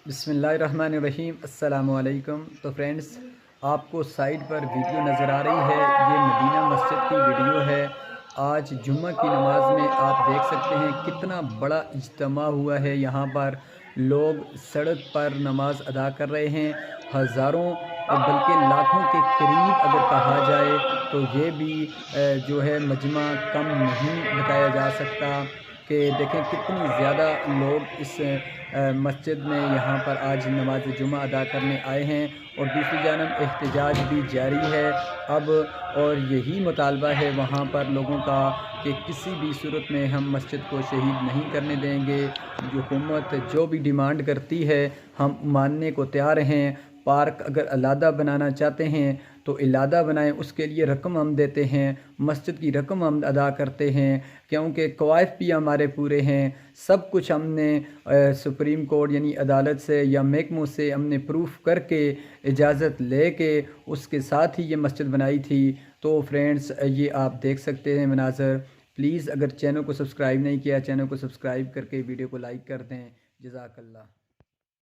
بسم اللہ الرحمن الرحیم۔ السلام علیکم۔ تو فرینڈز، آپ کو سائٹ پر ویڈیو نظر آ رہی ہے، یہ مدینہ مسجد کی ویڈیو ہے۔ آج جمعہ کی نماز میں آپ دیکھ سکتے ہیں کتنا بڑا اجتماع ہوا ہے۔ یہاں پر لوگ سڑک پر نماز ادا کر رہے ہیں، ہزاروں بلکہ لاکھوں کے قریب اگر کہا جائے تو یہ بھی جو ہے مجمع کم نہیں بتایا جا سکتا کہ دیکھیں کتنی زیادہ لوگ اس مسجد میں یہاں پر آج نماز جمعہ ادا کرنے آئے ہیں، اور دوسری جانب احتجاج بھی جاری ہے اب، اور یہی مطالبہ ہے وہاں پر لوگوں کا کہ کسی بھی صورت میں ہم مسجد کو شہید نہیں کرنے دیں گے۔ حکومت جو بھی ڈیمانڈ کرتی ہے ہم ماننے کو تیار ہیں۔ پارک اگر علیحدہ بنانا چاہتے ہیں تو علیحدہ بنائیں، اس کے لیے رقم ہم دیتے ہیں، مسجد کی رقم ہم ادا کرتے ہیں، کیونکہ قوائف بھی ہمارے پورے ہیں۔ سب کچھ ہم نے سپریم کورٹ یعنی عدالت سے یا محکموں سے ہم نے پروف کر کے اجازت لے کے اس کے ساتھ ہی یہ مسجد بنائی تھی۔ تو فرینڈز، یہ آپ دیکھ سکتے ہیں مناظر۔ پلیز اگر چینل کو سبسکرائب نہیں کیا، چینل کو سبسکرائب کر کے ویڈیو کو لائک کر دیں۔ جزاک اللہ۔